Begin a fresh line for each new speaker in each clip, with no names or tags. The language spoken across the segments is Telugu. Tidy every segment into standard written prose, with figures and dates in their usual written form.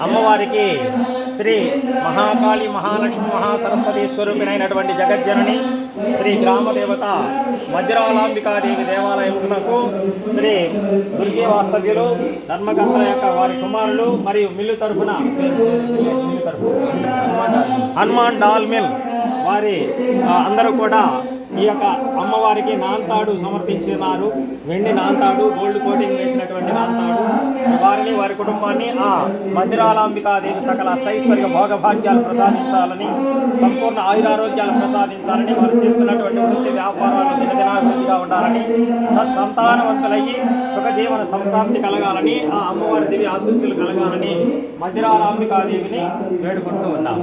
అమ్మవారికి శ్రీ మహాకాళి మహాలక్ష్మి మహాసరస్వతి స్వరూపిణైనటువంటి జగజ్జనని శ్రీ గ్రామదేవత మధ్యరాలాంబికాదేవి దేవాలయమునకు శ్రీ దుర్గే వాస్తవ్యులు ధర్మకర్త యొక్క వారి కుమారులు మరియు మిల్లు తరఫున హనుమాన్ డాల్ మిల్ వారి అందరూ కూడా ఈ యొక్క అమ్మవారికి నాంతాడు సమర్పించినారు. వెండి నాంతాడు, గోల్డ్ కోటింగ్ వేసినటువంటి నాంతాడు. వారిని వారి కుటుంబాన్ని ఆ మధ్యరాలాంబికాదేవి సకల అష్టైశ్వర్య భోగభాగ్యాలు ప్రసాదించాలని, సంపూర్ణ ఆయురారోగ్యాలు ప్రసాదించాలని, వారు చేస్తున్నటువంటి వృత్తి వ్యాపారాలు దినదినాభివృద్ధిగా ఉండాలని, సత్సంతానవంతులయ్యి సుఖజీవన సంప్రాప్తి కలగాలని, ఆ అమ్మవారి దివ్య ఆశీస్సులు కలగాలని మధ్యరాలాంబికాదేవిని వేడుకుంటూ ఉన్నాం.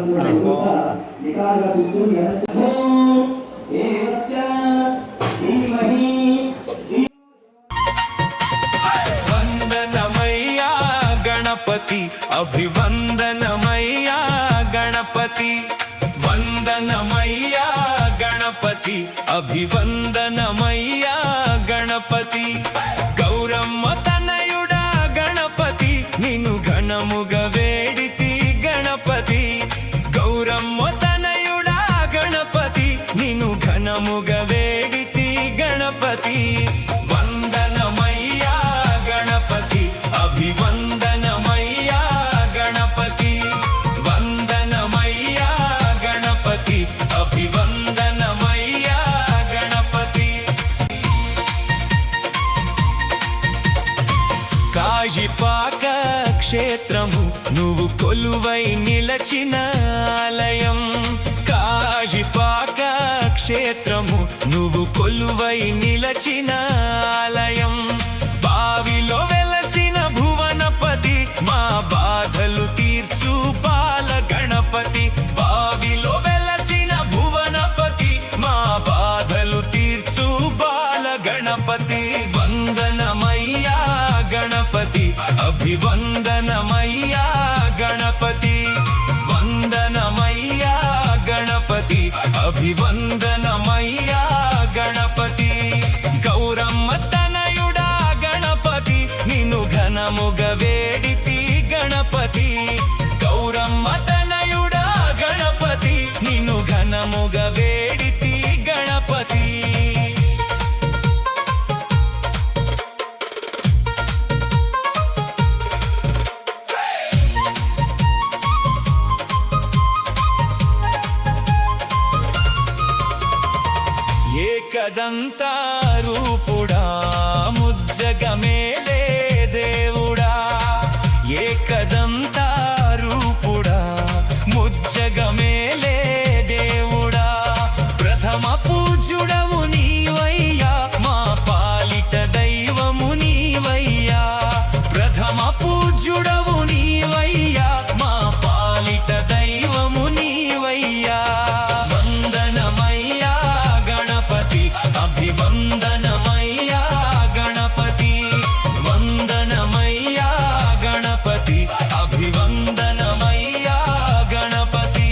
వందనమయ్యా గణపతి, అభివందనమయ్యా గణపతి, వందనమయ్యా గణపతి, అభివందనమయ్యా గణపతి, గౌరమ్మ తనయుడా గణపతి, నిన్ను ఘనముగా వేడితి గణపతి, గౌరమ్మ తనయుడా గణపతి, నిన్ను ఘనముగా వేడితి గణపతి, వందనమయ్యా గణపతి, అభివందనమయ్యా గణపతి, వందనమయ్యా గణపతి, అభివందనమయ్యా గణపతి. కాశీపాక క్షేత్రము నువ్వు కొలువై నిలచిన ఆలయం, కాశీపాక క్షేత్రము నువ్వు కొలువై నిలచిన ఆలయం, బావిలో వెలసిన భువనపతి, మా బాధలు తీర్చు బాల గణపతి, బావిలో వెలసిన భువనపతి, మా బాధలు తీర్చు బాల గణపతి, వందనమయ్యా గణపతి, అభివందనమయ్యా గణపతి, వందనమయ్యా గణపతి, అభివందనమయ్యా గణపతి, గౌరమ్మ తనయుడా గణపతి, నిన్ను ఘనముగా వేడితి గణపతి, గౌరమ్మ తనయుడా గణపతి, నిన్ను ఘనముగా వేడితి గణపతి. ఏకదంతా రూపుడా ముజ్జగమేలే దేవుడా, ఏకదంతా రూపుడా ముజ్జగమేలే దేవుడా, ప్రథమ పూజ్యుడవు నీవయ్యా, మా పాలిట దైవము నీవయ్యా, ప్రథమ పూజ్యుడవు నీవయ్యా, మా పాలిట దైవము నీవయ్యా, వందనమయ్యా గణపతి, అభివందనమయ్యా గణపతి, వందనమయ్యా గణపతి, అభివందనమయ్యా గణపతి,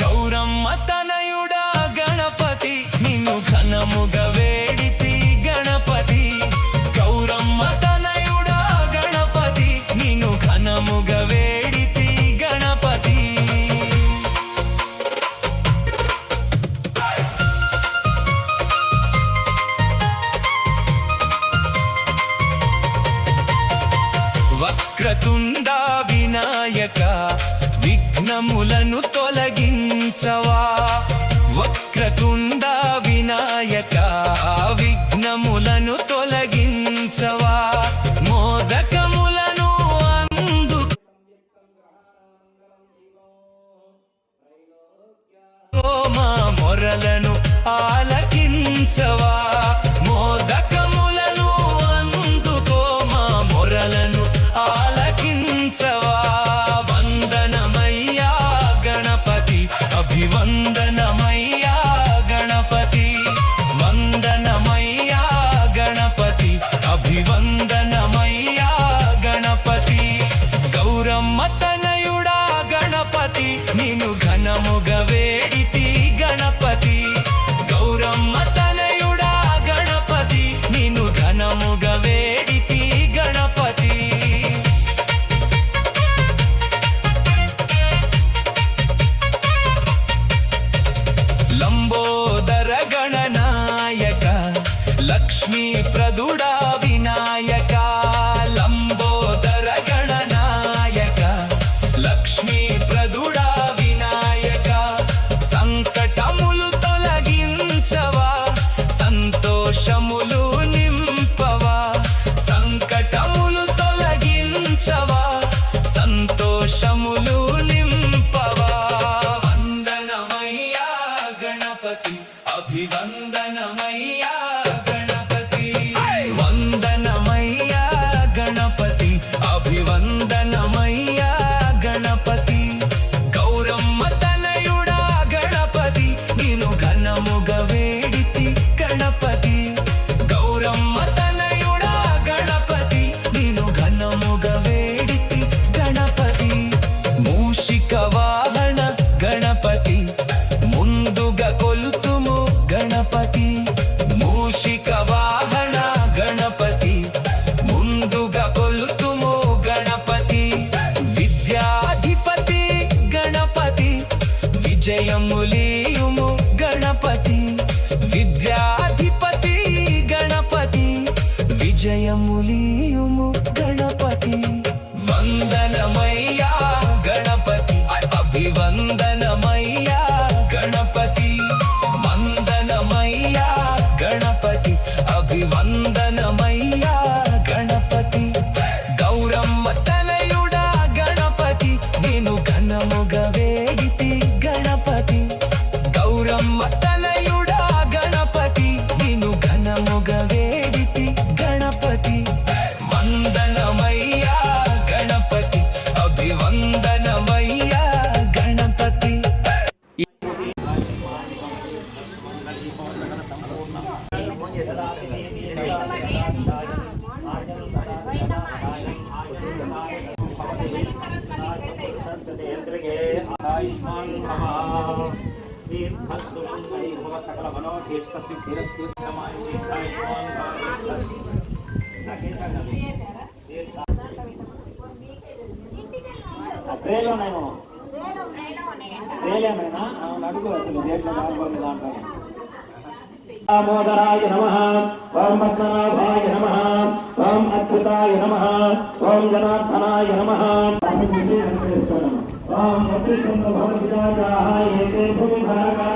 గౌరమ్మ తనయుడా గణపతి, నిన్ను ఘనముగా వేడితి గణపతి, గౌరమ్మ తనయుడా గణపతి, నిన్ను ఘనముగా వేడితి గణపతి. వక్రతుండ వినాయక విఘ్నములను తొలగించవా, వక్రతుండ వినాయక విఘ్నములను తొలగించవా, మోదకములను అందు మా మొరలను ఆలకించవా, మోదకములను అందుకో మా మొరలను ఆలకించవా, వందనమయ్యా గణపతి, అభివందన ప్రదుడా వినాయక సంకటములు తొలగించవా సంతోషములు నింపవా సంకటములు తొలగించవా సంతోషములు నింపవా వందనమయ్యా గణపతి అభివందనమయ్యా గణపతి వందనమయ్యా గణపతి అభివందనమయ్యా గణపతి గౌరమ్మ తనయుడా గణపతి నిన్ను ఘనముగా వేడితి గణపతి గౌరమ్మ తనయుడా గణపతి నిన్ను ఘనముగా వేడితి గణపతి మూషిక వాహన గణపతి ముందుగా కొలుతుము గణపతి మూషిక వాహన గణపతి ముందుగా కొలుతుము గణపతి విద్యాధిపతి గణపతి విజయములీయుము గణపతి విద్యాధిపతి గణపతి విజయములీయుము గణపతి వందనమయ్యా గణపతి అభివందనమయ్యా గణపతి వందనమయ్యా గణపతి అభివందనమయ్యా గణపతి గౌరమ్మ తనయుడా గణపతి నేను ఘనముగా వేడితి గణపతి గౌరమ్మ తనయుడా గణపతి నేను ఘనముగా వేడితి గణపతి వందనమయ్యా గణపతి అభివందనమయ్యా గణపతి
ఆయుష్మాన్ భవ దీర్ఘస్తు మంగళీ భవ సకల మనోభీష్ట సిద్ధిరస్తు ఆయుష్మాన్ భవ ట్రేలోనేమో ట్రేలేమైనా అడుగు అసలు దేంట్లో బాగుంది దాంట్లో దామోదరాయ నమః ఓం పద్మనాభాయ నమః ఓం అచ్యుతాయ నమః ఓం జనార్దనాయ నమః ఓం వశిష్ఠ భగవద్గీతాయ ఏతే భూమి భారగా